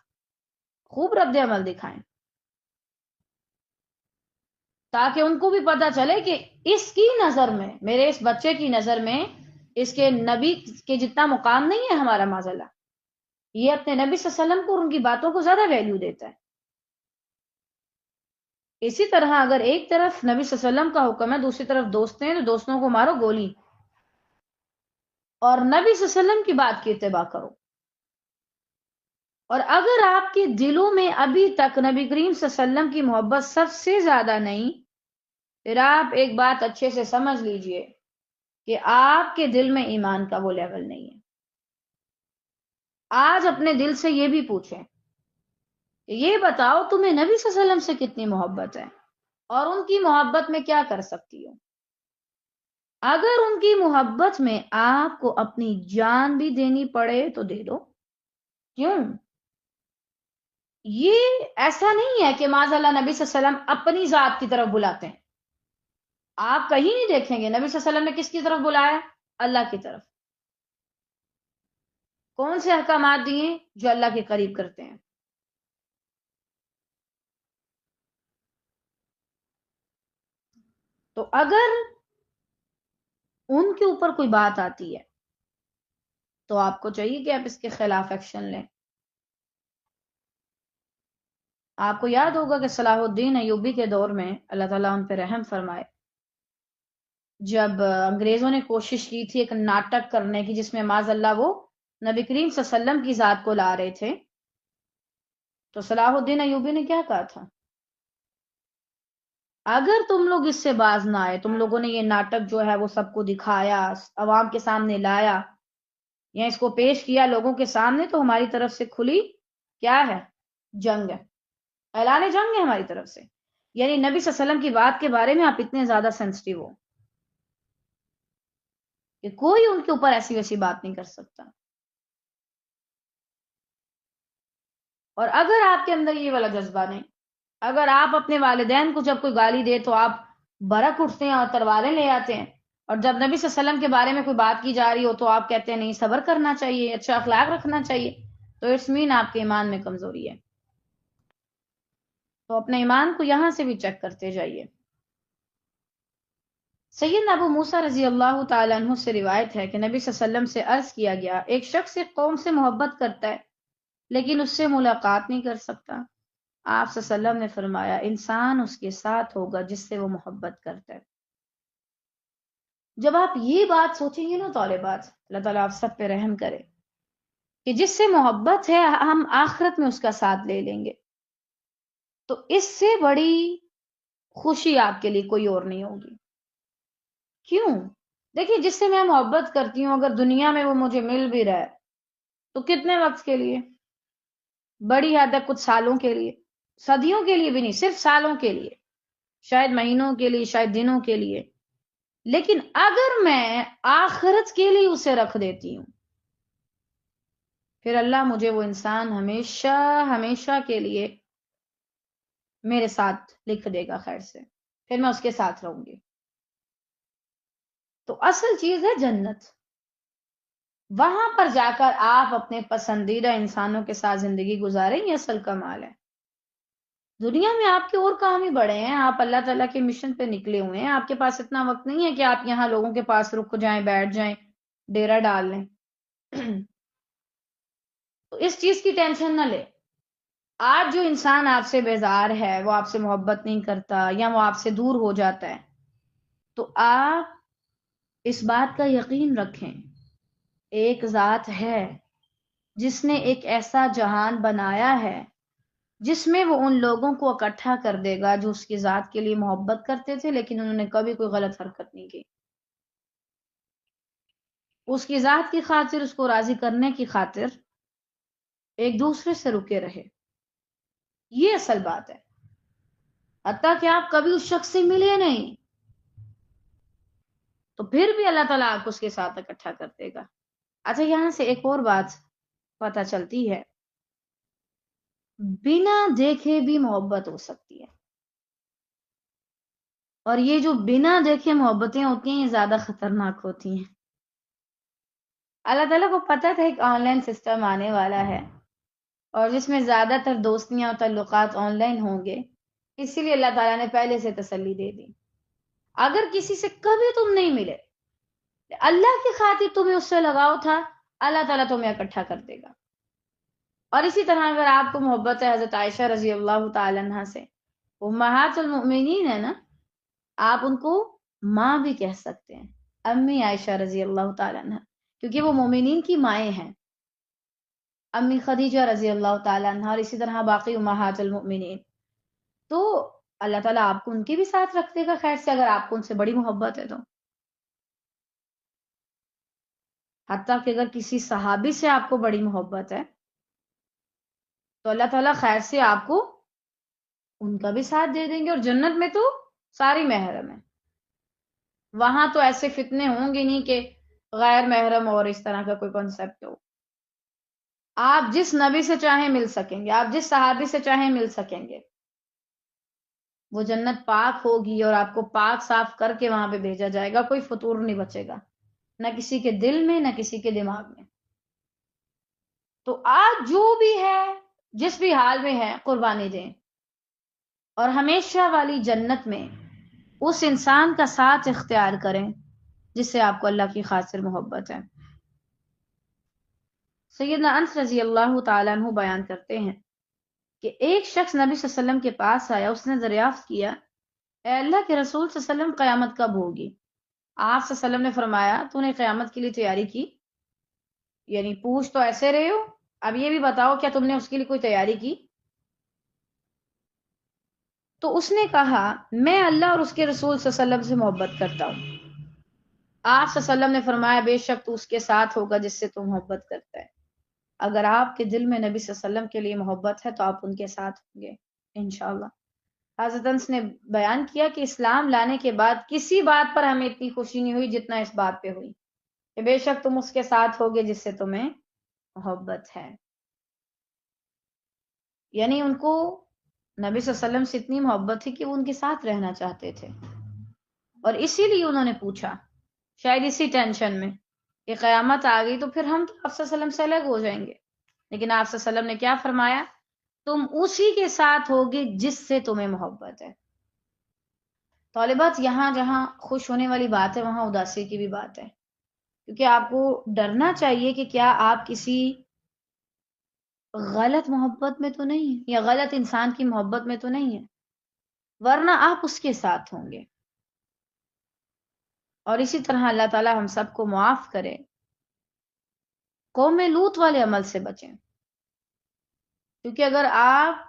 خوب رد عمل دکھائیں تاکہ ان کو بھی پتا چلے کہ اس کی نظر میں، میرے اس بچے کی نظر میں اس کے نبی کے جتنا مقام نہیں ہے ہمارا معاذ اللہ، یہ اپنے نبی صلی اللہ علیہ وسلم کو اور ان کی باتوں کو زیادہ ویلیو دیتا ہے۔ اسی طرح اگر ایک طرف نبی صلی اللہ علیہ وسلم کا حکم ہے، دوسری طرف دوست ہیں، تو دوستوں کو مارو گولی، اور نبی صلی اللہ علیہ وسلم کی بات کی اتباع کرو۔ اور اگر آپ کے دلوں میں ابھی تک نبی کریم صلی اللہ علیہ وسلم کی محبت سب سے زیادہ نہیں، پھر آپ ایک بات اچھے سے سمجھ لیجئے کہ آپ کے دل میں ایمان کا وہ لیول نہیں ہے۔ آج اپنے دل سے یہ بھی پوچھیں کہ یہ بتاؤ تمہیں نبی صلی اللہ علیہ وسلم سے کتنی محبت ہے اور ان کی محبت میں کیا کر سکتی ہو؟ اگر ان کی محبت میں آپ کو اپنی جان بھی دینی پڑے تو دے دو۔ کیوں؟ یہ ایسا نہیں ہے کہ معاذ اللہ نبی صلی اللہ علیہ وسلم اپنی ذات کی طرف بلاتے ہیں، آپ کہیں نہیں دیکھیں گے نبی صلی اللہ علیہ وسلم نے کس کی طرف بلایا؟ اللہ کی طرف۔ کون سے احکامات دیے؟ جو اللہ کے قریب کرتے ہیں۔ تو اگر ان کے اوپر کوئی بات آتی ہے تو آپ کو چاہیے کہ آپ اس کے خلاف ایکشن لیں۔ آپ کو یاد ہوگا کہ صلاح الدین ایوبی کے دور میں اللہ تعالیٰ ان پہ رحم فرمائے، جب انگریزوں نے کوشش کی تھی ایک ناٹک کرنے کی جس میں معاذ اللہ وہ نبی کریم صلی اللہ علیہ وسلم کی ذات کو لا رہے تھے، تو صلاح الدین ایوبی نے کیا کہا تھا؟ اگر تم لوگ اس سے باز نہ آئے، تم لوگوں نے یہ ناٹک جو ہے وہ سب کو دکھایا، عوام کے سامنے لایا یا اس کو پیش کیا لوگوں کے سامنے، تو ہماری طرف سے کھلی کیا ہے؟ جنگ ہے، اعلان جنگ ہے ہماری طرف سے۔ یعنی نبی صلی اللہ علیہ وسلم کی بات کے بارے میں آپ اتنے زیادہ سینسٹیو ہو کہ کوئی ان کے اوپر ایسی ویسی بات نہیں کر سکتا۔ اور اگر آپ کے اندر یہ والا جذبہ نہیں، اگر آپ اپنے والدین کو جب کوئی گالی دے تو آپ برک اٹھتے ہیں اور تلواریں لے آتے ہیں، اور جب نبی صلی اللہ علیہ وسلم کے بارے میں کوئی بات کی جا رہی ہو تو آپ کہتے ہیں نہیں، صبر کرنا چاہیے، اچھا اخلاق رکھنا چاہیے، تو اٹس مین آپ کے ایمان میں کمزوری ہے۔ تو اپنے ایمان کو یہاں سے بھی چیک کرتے جائیے۔ سیدنا ابو موسیٰ رضی اللہ تعالیٰ عنہ سے روایت ہے کہ نبی صلی اللہ علیہ وسلم سے عرض کیا گیا، ایک شخص ایک قوم سے محبت کرتا ہے لیکن اس سے ملاقات نہیں کر سکتا۔ آپ صلی اللہ علیہ وسلم نے فرمایا، انسان اس کے ساتھ ہوگا جس سے وہ محبت کرتا ہے۔ جب آپ یہ بات سوچیں گے نا طالبات، اللہ تعالیٰ آپ سب پہ رحم کرے، کہ جس سے محبت ہے ہم آخرت میں اس کا ساتھ لے لیں گے، تو اس سے بڑی خوشی آپ کے لیے کوئی اور نہیں ہوگی۔ کیوں؟ دیکھیے، جس سے میں محبت کرتی ہوں اگر دنیا میں وہ مجھے مل بھی رہا ہے تو کتنے وقت کے لیے؟ بڑی حد تک کچھ سالوں کے لیے، صدیوں کے لیے بھی نہیں، صرف سالوں کے لیے، شاید مہینوں کے لیے، شاید دنوں کے لیے۔ لیکن اگر میں آخرت کے لیے اسے رکھ دیتی ہوں، پھر اللہ مجھے وہ انسان ہمیشہ ہمیشہ کے لیے میرے ساتھ لکھ دے گا خیر سے، پھر میں اس کے ساتھ رہوں گی۔ تو اصل چیز ہے جنت، وہاں پر جا کر آپ اپنے پسندیدہ انسانوں کے ساتھ زندگی گزاریں، یہ اصل کمال ہے۔ دنیا میں آپ کے اور کام ہی بڑے ہیں، آپ اللہ تعالیٰ کے مشن پہ نکلے ہوئے ہیں، آپ کے پاس اتنا وقت نہیں ہے کہ آپ یہاں لوگوں کے پاس رک جائیں، بیٹھ جائیں، ڈیرا ڈال لیں۔ تو اس چیز کی ٹینشن نہ لے۔ آج جو انسان آپ سے بیزار ہے، وہ آپ سے محبت نہیں کرتا یا وہ آپ سے دور ہو جاتا ہے، تو آپ اس بات کا یقین رکھیں، ایک ذات ہے جس نے ایک ایسا جہان بنایا ہے جس میں وہ ان لوگوں کو اکٹھا کر دے گا جو اس کی ذات کے لیے محبت کرتے تھے لیکن انہوں نے کبھی کوئی غلط حرکت نہیں کی۔ اس کی ذات کی خاطر، اس کو راضی کرنے کی خاطر ایک دوسرے سے رکے رہے، یہ اصل بات ہے۔ حتیٰ کہ آپ کبھی اس شخص سے ملے نہیں تو پھر بھی اللہ تعالیٰ آپ کو اس کے ساتھ اکٹھا کر دے گا۔ اچھا، یہاں سے ایک اور بات پتہ چلتی ہے، بنا دیکھے بھی محبت ہو سکتی ہے، اور یہ جو بنا دیکھے محبتیں ہوتی ہیں یہ زیادہ خطرناک ہوتی ہیں۔ اللہ تعالیٰ کو پتہ تھا ایک آن لائن سسٹم آنے والا ہے اور جس میں زیادہ تر دوستیاں اور تعلقات آن لائن ہوں گے، اسی لیے اللہ تعالیٰ نے پہلے سے تسلی دے دی۔ اگر کسی سے کبھی تم نہیں ملے، اللہ کی خاطر تمہیں اس سے لگاؤ تھا، اللہ تعالیٰ تمہیں اکٹھا کر دے گا۔ اور اسی طرح اگر آپ کو محبت ہے حضرت عائشہ رضی اللہ تعالی عنہ سے، امہات المؤمنین ہے نا، آپ ان کو ماں بھی کہہ سکتے ہیں، امی عائشہ رضی اللہ تعالی عنہ، کیونکہ وہ مومنین کی مائیں ہیں، امی خدیجہ رضی اللہ تعالی عنہ، اور اسی طرح باقی امہات المؤمنین۔ تو اللہ تعالیٰ آپ کو ان کے بھی ساتھ رکھ دے گا خیر سے، اگر آپ کو ان سے بڑی محبت ہے تو۔ حتیٰ کہ اگر کسی صحابی سے آپ کو بڑی محبت ہے تو اللہ تعالیٰ خیر سے آپ کو ان کا بھی ساتھ دے دیں گے، اور جنت میں تو ساری محرم ہے، وہاں تو ایسے فتنے ہوں گے نہیں کہ غیر محرم اور اس طرح کا کوئی کنسپٹ ہو۔ آپ جس نبی سے چاہیں مل سکیں گے، آپ جس صحابی سے چاہیں مل سکیں گے، وہ جنت پاک ہوگی اور آپ کو پاک صاف کر کے وہاں پہ بھیجا جائے گا، کوئی فطور نہیں بچے گا، نہ کسی کے دل میں نہ کسی کے دماغ میں۔ تو آج جو بھی ہے، جس بھی حال میں ہے، قربانی دیں اور ہمیشہ والی جنت میں اس انسان کا ساتھ اختیار کریں جس سے آپ کو اللہ کی خاطر محبت ہے۔ سیدنا انس رضی اللہ تعالیٰ عنہ بیان کرتے ہیں کہ ایک شخص نبی صلی اللہ علیہ وسلم کے پاس آیا، اس نے دریافت کیا، اے اللہ کے رسول صلی اللہ علیہ وسلم، قیامت کب ہوگی؟ آپ صلی اللہ علیہ وسلم نے فرمایا، تو نے قیامت کے لیے تیاری کی؟ یعنی پوچھ تو ایسے رہے ہو، اب یہ بھی بتاؤ کیا تم نے اس کے لیے کوئی تیاری کی؟ تو اس نے کہا، میں اللہ اور اس کے رسول صلی اللہ علیہ وسلم سے محبت کرتا ہوں۔ آپ صلی اللہ علیہ وسلم نے فرمایا، بے شک تو اس کے ساتھ ہوگا جس سے تو محبت کرتا ہے۔ اگر آپ کے دل میں نبی صلی اللہ علیہ وسلم کے لیے محبت ہے تو آپ ان کے ساتھ ہوں گے انشاءاللہ۔ حضرت انس نے بیان کیا کہ اسلام لانے کے بعد کسی بات پر ہمیں اتنی خوشی نہیں ہوئی جتنا اس بات پہ ہوئی کہ بے شک تم اس کے ساتھ ہوگے جس سے تمہیں محبت ہے۔ یعنی ان کو نبی صلی اللہ علیہ وسلم سے اتنی محبت تھی کہ وہ ان کے ساتھ رہنا چاہتے تھے، اور اسی لیے انہوں نے پوچھا، شاید اسی ٹینشن میں کہ قیامت آ گئی تو پھر ہم تو آپ صلی اللہ علیہ وسلم سے الگ ہو جائیں گے۔ لیکن آپ صلی اللہ علیہ وسلم نے کیا فرمایا؟ تم اسی کے ساتھ ہوگے جس سے تمہیں محبت ہے۔ طالبات، یہاں جہاں خوش ہونے والی بات ہے وہاں اداسی کی بھی بات ہے، کیونکہ آپ کو ڈرنا چاہیے کہ کیا آپ کسی غلط محبت میں تو نہیں ہے، یا غلط انسان کی محبت میں تو نہیں ہے، ورنہ آپ اس کے ساتھ ہوں گے۔ اور اسی طرح اللہ تعالی ہم سب کو معاف کرے، قوم لوط والے عمل سے بچیں، کیونکہ اگر آپ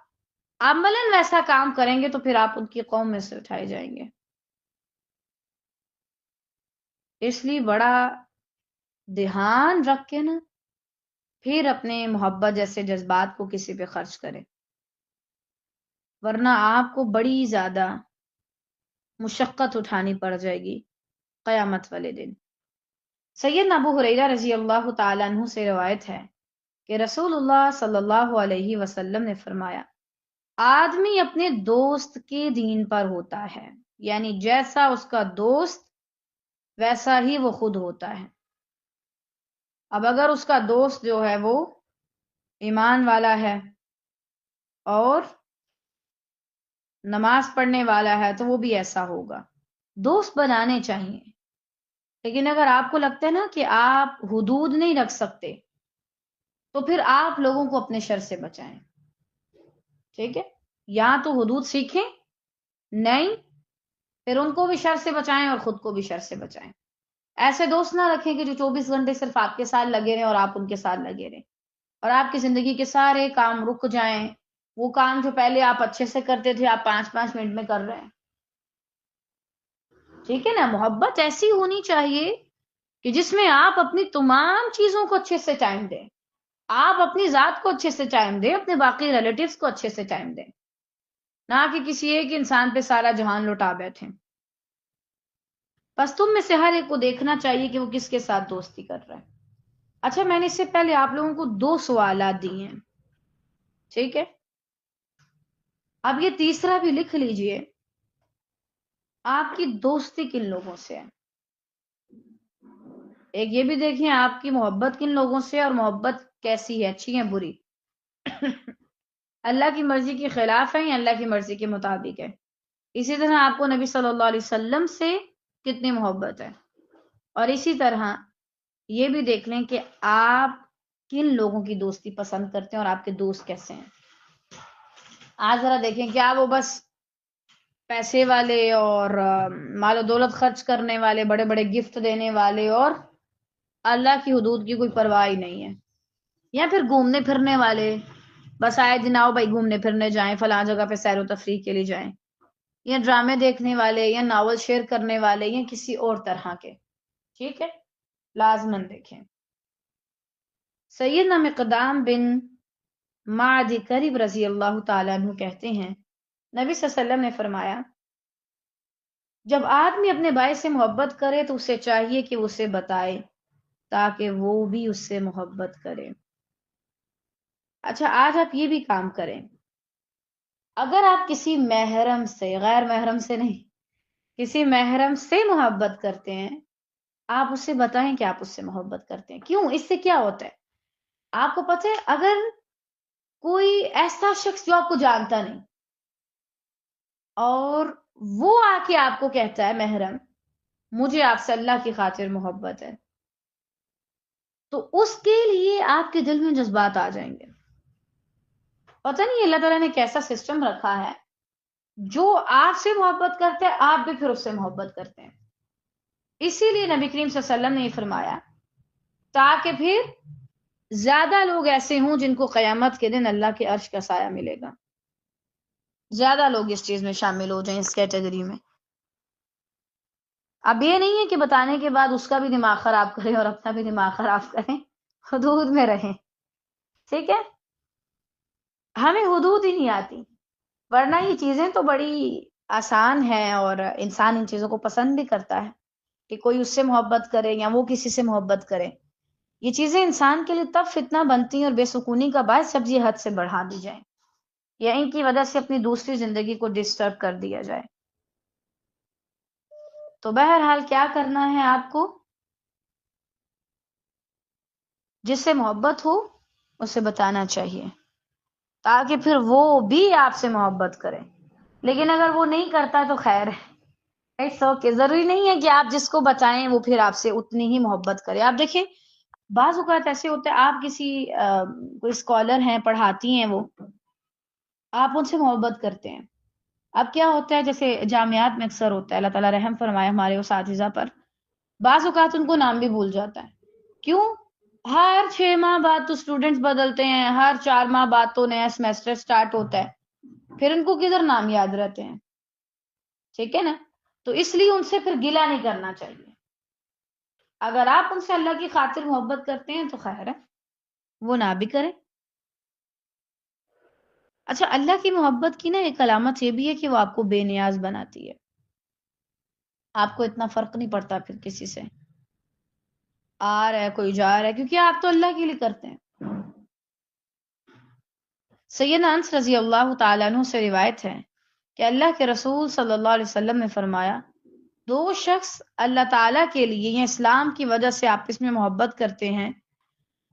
عملاً ویسا کام کریں گے تو پھر آپ ان کی قوم میں سے اٹھائے جائیں گے۔ اس لیے بڑا دھیان رکھ کے نا پھر اپنے محبت جیسے جذبات کو کسی پہ خرچ کریں، ورنہ آپ کو بڑی زیادہ مشقت اٹھانی پڑ جائے گی قیامت والے دن۔ سیدنا ابو ہریرہ رضی اللہ تعالیٰ عنہ سے روایت ہے کہ رسول اللہ صلی اللہ علیہ وسلم نے فرمایا، آدمی اپنے دوست کے دین پر ہوتا ہے، یعنی جیسا اس کا دوست ویسا ہی وہ خود ہوتا ہے۔ اب اگر اس کا دوست جو ہے وہ ایمان والا ہے اور نماز پڑھنے والا ہے تو وہ بھی ایسا ہوگا۔ دوست بنانے چاہیے، لیکن اگر آپ کو لگتا ہے نا کہ آپ حدود نہیں رکھ سکتے تو پھر آپ لوگوں کو اپنے شر سے بچائیں، ٹھیک ہے؟ یا تو حدود سیکھیں، نہیں پھر ان کو بھی شر سے بچائیں اور خود کو بھی شر سے بچائیں۔ ایسے دوست نہ رکھیں کہ جو 24 گھنٹے صرف آپ کے ساتھ لگے رہیں اور آپ ان کے ساتھ لگے رہیں، اور آپ کی زندگی کے سارے کام رک جائیں، وہ کام جو پہلے آپ اچھے سے کرتے تھے آپ 5 منٹ میں کر رہے ہیں، ٹھیک ہے نا؟ محبت ایسی ہونی چاہیے کہ جس میں آپ اپنی تمام چیزوں کو اچھے سے ٹائم دیں، آپ اپنی ذات کو اچھے سے ٹائم دیں، اپنے باقی ریلیٹیوز کو اچھے سے ٹائم دیں، نہ کہ کسی ایک انسان پہ سارا جہان لوٹا بیٹھیں۔ بس تم میں سے ہر ایک کو دیکھنا چاہیے کہ وہ کس کے ساتھ دوستی کر رہا ہے۔ اچھا، میں نے اس سے پہلے آپ لوگوں کو 2 سوالات دیے ہیں، ٹھیک ہے؟ اب یہ تیسرا بھی لکھ لیجئے، آپ کی دوستی کن لوگوں سے ہے؟ ایک یہ بھی دیکھیں آپ کی محبت کن لوگوں سے، اور محبت کیسی ہے، اچھی ہے بری، اللہ کی مرضی کے خلاف ہے یا اللہ کی مرضی کے مطابق ہے۔ اسی طرح آپ کو نبی صلی اللہ علیہ وسلم سے کتنی محبت ہے، اور اسی طرح یہ بھی دیکھ لیں کہ آپ کن لوگوں کی دوستی پسند کرتے ہیں اور آپ کے دوست کیسے ہیں۔ آج ذرا دیکھیں کیا وہ بس پیسے والے اور مال و دولت خرچ کرنے والے، بڑے بڑے گفٹ دینے والے، اور اللہ کی حدود کی کوئی پرواہ ہی نہیں ہے، یا پھر گھومنے پھرنے والے، بس آئے دن آؤ بھائی گھومنے پھرنے جائیں، فلاں جگہ پہ سیر و تفریح کے لیے جائیں، یا ڈرامے دیکھنے والے، یا ناول شیئر کرنے والے، یا کسی اور طرح کے، ٹھیک ہے؟ لازمن دیکھیں۔ سیدنا مقدام بن معدی کرب رضی اللہ تعالیٰ عنہ کہتے ہیں، نبی صلی اللہ علیہ وسلم نے فرمایا، جب آدمی اپنے بھائی سے محبت کرے تو اسے چاہیے کہ وہ اسے بتائے تاکہ وہ بھی اس سے محبت کرے۔ اچھا، آج آپ یہ بھی کام کریں، اگر آپ کسی محرم سے، غیر محرم سے نہیں، کسی محرم سے محبت کرتے ہیں، آپ اسے بتائیں کہ آپ اس سے محبت کرتے ہیں۔ کیوں؟ اس سے کیا ہوتا ہے آپ کو پتہ ہے؟ اگر کوئی ایسا شخص جو آپ کو جانتا نہیں اور وہ آ کے آپ کو کہتا ہے محرم، مجھے آپ سے اللہ کی خاطر محبت ہے، تو اس کے لیے آپ کے دل میں جذبات آ جائیں گے. پتہ نہیں اللہ تعالیٰ نے کیسا سسٹم رکھا ہے، جو آپ سے محبت کرتے ہیں آپ بھی پھر اس سے محبت کرتے ہیں. اسی لیے نبی کریم صلی اللہ علیہ وسلم نے یہ فرمایا تاکہ پھر زیادہ لوگ ایسے ہوں جن کو قیامت کے دن اللہ کے عرش کا سایہ ملے گا. زیادہ لوگ اس چیز میں شامل ہو جائیں اس کیٹیگری میں. اب یہ نہیں ہے کہ بتانے کے بعد اس کا بھی دماغ خراب کریں اور اپنا بھی دماغ خراب کریں، حدود میں رہیں. ٹھیک ہے، ہمیں حدود ہی نہیں آتی، ورنہ یہ چیزیں تو بڑی آسان ہیں اور انسان ان چیزوں کو پسند بھی کرتا ہے کہ کوئی اس سے محبت کرے یا وہ کسی سے محبت کرے. یہ چیزیں انسان کے لیے تب فتنہ بنتی ہیں اور بے سکونی کا باعث جب یہ حد سے بڑھا دی جائیں یا ان کی وجہ سے اپنی دوسری زندگی کو ڈسٹرب کر دیا جائے. تو بہرحال کیا کرنا ہے آپ کو؟ جس سے محبت ہو اسے بتانا چاہیے تاکہ پھر وہ بھی آپ سے محبت کرے. لیکن اگر وہ نہیں کرتا تو خیر ہے، اٹس اوکے. ضروری نہیں ہے کہ آپ جس کو بتائیں وہ پھر آپ سے اتنی ہی محبت کرے. آپ دیکھیں بعض اوقات ایسے ہوتے ہیں، آپ کسی کوئی اسکالر ہیں، پڑھاتی ہیں، وہ آپ ان سے محبت کرتے ہیں. اب کیا ہوتا ہے، جیسے جامعات میں اکثر ہوتا ہے، اللہ تعالیٰ رحم فرمائے ہمارے اساتذہ پر، بعض اوقات ان کو نام بھی بھول جاتا ہے. کیوں؟ ہر 6 ماہ بعد تو اسٹوڈنٹس بدلتے ہیں، ہر 4 ماہ بعد تو نیا سیمیسٹر سٹارٹ ہوتا ہے، پھر ان کو کدھر نام یاد رہتے ہیں. ٹھیک ہے نا؟ تو اس لیے ان سے پھر گلہ نہیں کرنا چاہیے. اگر آپ ان سے اللہ کی خاطر محبت کرتے ہیں تو خیر ہے، وہ نہ بھی کریں. اچھا، اللہ کی محبت کی نا ایک علامت یہ بھی ہے کہ وہ آپ کو بے نیاز بناتی ہے. آپ کو اتنا فرق نہیں پڑتا پھر کسی سے، آ رہا ہے کوئی جا رہا ہے، کیونکہ آپ تو اللہ کے لیے کرتے ہیں. سیدنا انس رضی اللہ تعالیٰ عنہ سے روایت ہے کہ اللہ کے رسول صلی اللہ علیہ وسلم نے فرمایا 2 شخص اللہ تعالیٰ کے لیے یا اسلام کی وجہ سے آپس میں محبت کرتے ہیں،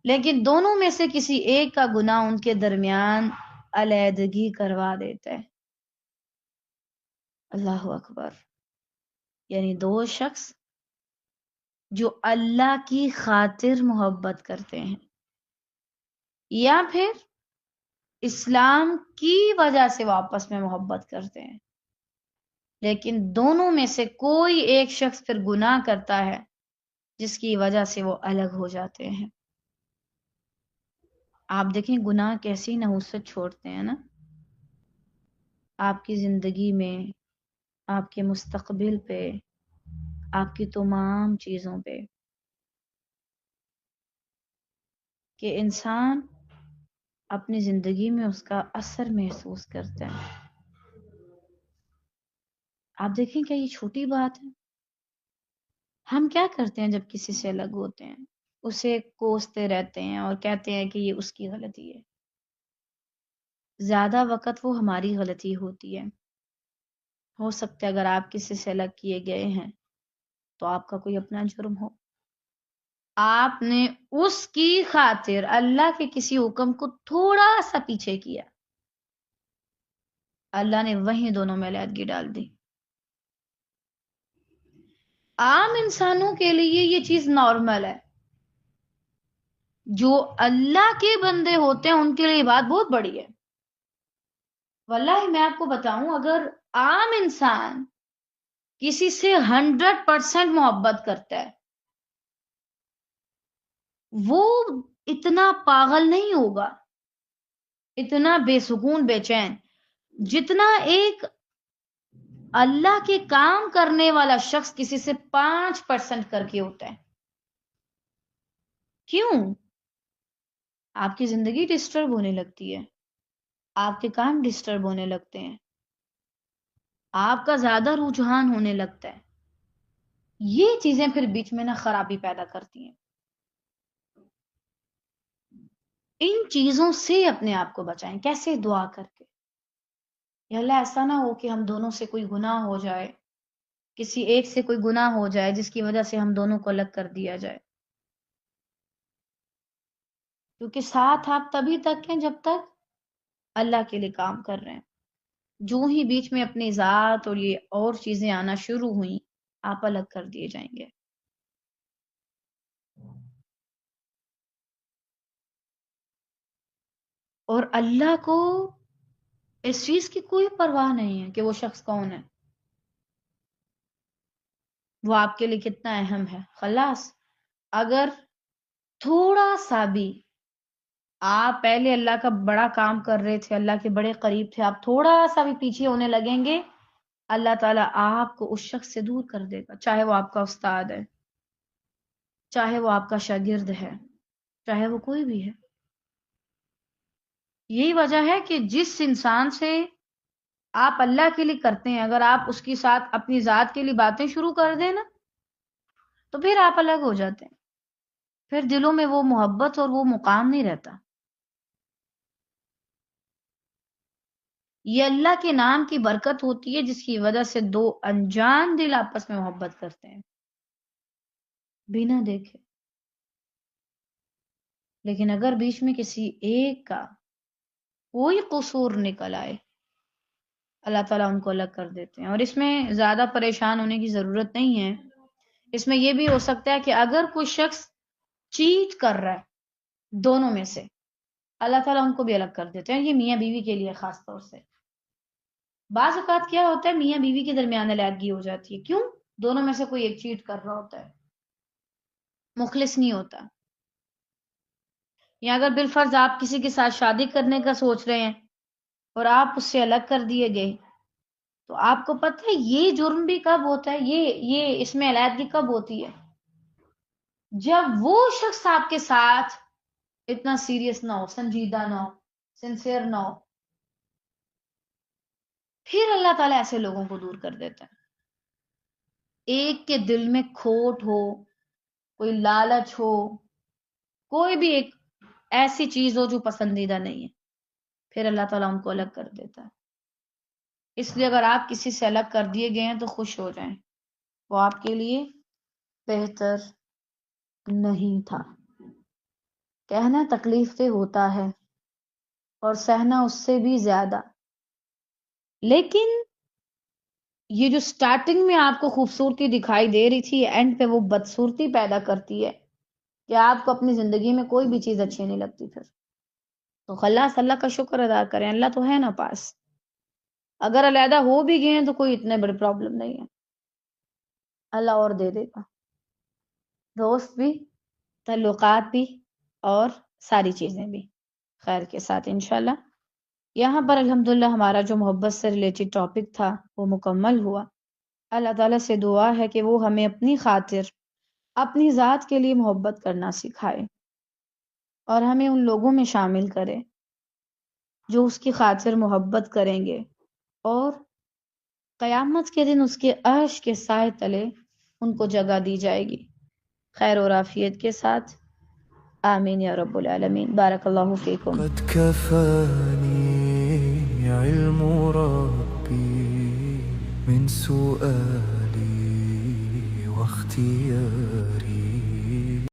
لیکن دونوں میں سے کسی ایک کا گناہ ان کے درمیان علیحدگی کروا دیتا ہے. اللہ اکبر. یعنی 2 شخص جو اللہ کی خاطر محبت کرتے ہیں یا پھر اسلام کی وجہ سے وہ آپس میں محبت کرتے ہیں، لیکن دونوں میں سے کوئی ایک شخص پھر گناہ کرتا ہے جس کی وجہ سے وہ الگ ہو جاتے ہیں. آپ دیکھیں گناہ کیسی نحوست چھوڑتے ہیں نا آپ کی زندگی میں، آپ کے مستقبل پہ، آپ کی تمام چیزوں پہ، کہ انسان اپنی زندگی میں اس کا اثر محسوس کرتا ہے. آپ دیکھیں کیا یہ چھوٹی بات ہے؟ ہم کیا کرتے ہیں جب کسی سے الگ ہوتے ہیں؟ اسے کوستے رہتے ہیں اور کہتے ہیں کہ یہ اس کی غلطی ہے. زیادہ وقت وہ ہماری غلطی ہوتی ہے. ہو سکتا ہے اگر آپ کسی سے الگ کیے گئے ہیں تو آپ کا کوئی اپنا جرم ہو، آپ نے اس کی خاطر اللہ کے کسی حکم کو تھوڑا سا پیچھے کیا، اللہ نے وہیں دونوں میں علیحدگی ڈال دی. عام انسانوں کے لیے یہ چیز نارمل ہے، جو اللہ کے بندے ہوتے ہیں ان کے لیے بات بہت بڑی ہے. واللہ میں آپ کو بتاؤں، اگر عام انسان کسی سے 100% محبت کرتا ہے وہ اتنا پاگل نہیں ہوگا، اتنا بے سکون بے چین جتنا ایک اللہ کے کام کرنے والا شخص کسی سے 5% کر کے ہوتا ہے. کیوں؟ آپ کی زندگی ڈسٹرب ہونے لگتی ہے، آپ کے کام ڈسٹرب ہونے لگتے ہیں، آپ کا زیادہ رجحان ہونے لگتا ہے. یہ چیزیں پھر بیچ میں نہ خرابی پیدا کرتی ہیں. ان چیزوں سے اپنے آپ کو بچائیں. کیسے؟ دعا کر کے. یا اللہ ایسا نہ ہو کہ ہم دونوں سے کوئی گناہ ہو جائے، کسی ایک سے کوئی گناہ ہو جائے جس کی وجہ سے ہم دونوں کو الگ کر دیا جائے. کیونکہ ساتھ آپ تبھی تک ہیں جب تک اللہ کے لیے کام کر رہے ہیں. جو ہی بیچ میں اپنی ذات اور یہ اور چیزیں آنا شروع ہوئیں آپ الگ کر دیے جائیں گے. اور اللہ کو اس چیز کی کوئی پرواہ نہیں ہے کہ وہ شخص کون ہے، وہ آپ کے لیے کتنا اہم ہے. خلاص اگر تھوڑا سا بھی آپ پہلے اللہ کا بڑا کام کر رہے تھے، اللہ کے بڑے قریب تھے، آپ تھوڑا سا بھی پیچھے ہونے لگیں گے، اللہ تعالیٰ آپ کو اس شخص سے دور کر دے گا، چاہے وہ آپ کا استاد ہے، چاہے وہ آپ کا شاگرد ہے، چاہے وہ کوئی بھی ہے. یہی وجہ ہے کہ جس انسان سے آپ اللہ کے لیے کرتے ہیں، اگر آپ اس کے ساتھ اپنی ذات کے لیے باتیں شروع کر دیں نا، تو پھر آپ الگ ہو جاتے ہیں، پھر دلوں میں وہ محبت اور وہ مقام نہیں رہتا. یہ اللہ کے نام کی برکت ہوتی ہے جس کی وجہ سے دو انجان دل آپس میں محبت کرتے ہیں بنا دیکھے. لیکن اگر بیچ میں کسی ایک کا کوئی قصور نکل آئے، اللہ تعالیٰ ان کو الگ کر دیتے ہیں. اور اس میں زیادہ پریشان ہونے کی ضرورت نہیں ہے. اس میں یہ بھی ہو سکتا ہے کہ اگر کوئی شخص چیٹ کر رہا ہے دونوں میں سے، اللہ تعالیٰ ان کو بھی الگ کر دیتے ہیں. یہ میاں بیوی کے لیے خاص طور سے. بعض اوقات کیا ہوتا ہے، میاں بیوی کے درمیان علیحدگی ہو جاتی ہے. کیوں؟ دونوں میں سے کوئی ایک چیٹ کر رہا ہوتا ہے، مخلص نہیں ہوتا. یا اگر بالفرض آپ کسی کے ساتھ شادی کرنے کا سوچ رہے ہیں اور آپ اس سے الگ کر دیے گئے، تو آپ کو پتہ ہے یہ جرم بھی کب ہوتا ہے، یہ اس میں علیحدگی کب ہوتی ہے؟ جب وہ شخص آپ کے ساتھ اتنا سیریس نہ ہو، سنجیدہ نہ ہو، سنسیئر نہ ہو. پھر اللہ تعالیٰ ایسے لوگوں کو دور کر دیتا ہے. ایک کے دل میں کھوٹ ہو، کوئی لالچ ہو، کوئی بھی ایک ایسی چیز ہو جو پسندیدہ نہیں ہے، پھر اللہ تعالیٰ ان کو الگ کر دیتا ہے. اس لیے اگر آپ کسی سے الگ کر دیے گئے ہیں تو خوش ہو جائیں، وہ آپ کے لیے بہتر نہیں تھا. کہنا تکلیف دہ ہوتا ہے اور سہنا اس سے بھی زیادہ، لیکن یہ جو سٹارٹنگ میں آپ کو خوبصورتی دکھائی دے رہی تھی، اینڈ پہ وہ بدصورتی پیدا کرتی ہے کہ آپ کو اپنی زندگی میں کوئی بھی چیز اچھی نہیں لگتی. پھر تو خلاص اللہ کا شکر ادا کریں، اللہ تو ہے نا پاس. اگر علیحدہ ہو بھی گئے ہیں تو کوئی اتنے بڑے پرابلم نہیں ہے، اللہ اور دے دے گا، دوست بھی، تعلقات بھی، اور ساری چیزیں بھی خیر کے ساتھ انشاءاللہ. یہاں پر الحمدللہ ہمارا جو محبت سے ریلیٹڈ ٹاپک تھا وہ مکمل ہوا. اللہ تعالیٰ سے دعا ہے کہ وہ ہمیں اپنی خاطر اپنی ذات کے لیے محبت کرنا سکھائے اور ہمیں ان لوگوں میں شامل کرے جو اس کی خاطر محبت کریں گے، اور قیامت کے دن اس کے عرش کے سائے تلے ان کو جگہ دی جائے گی خیر اور عافیت کے ساتھ. آمین یا رب العالمین. بارک اللہ فیکم.
قد كفاني علم ربي من سؤالي واختياري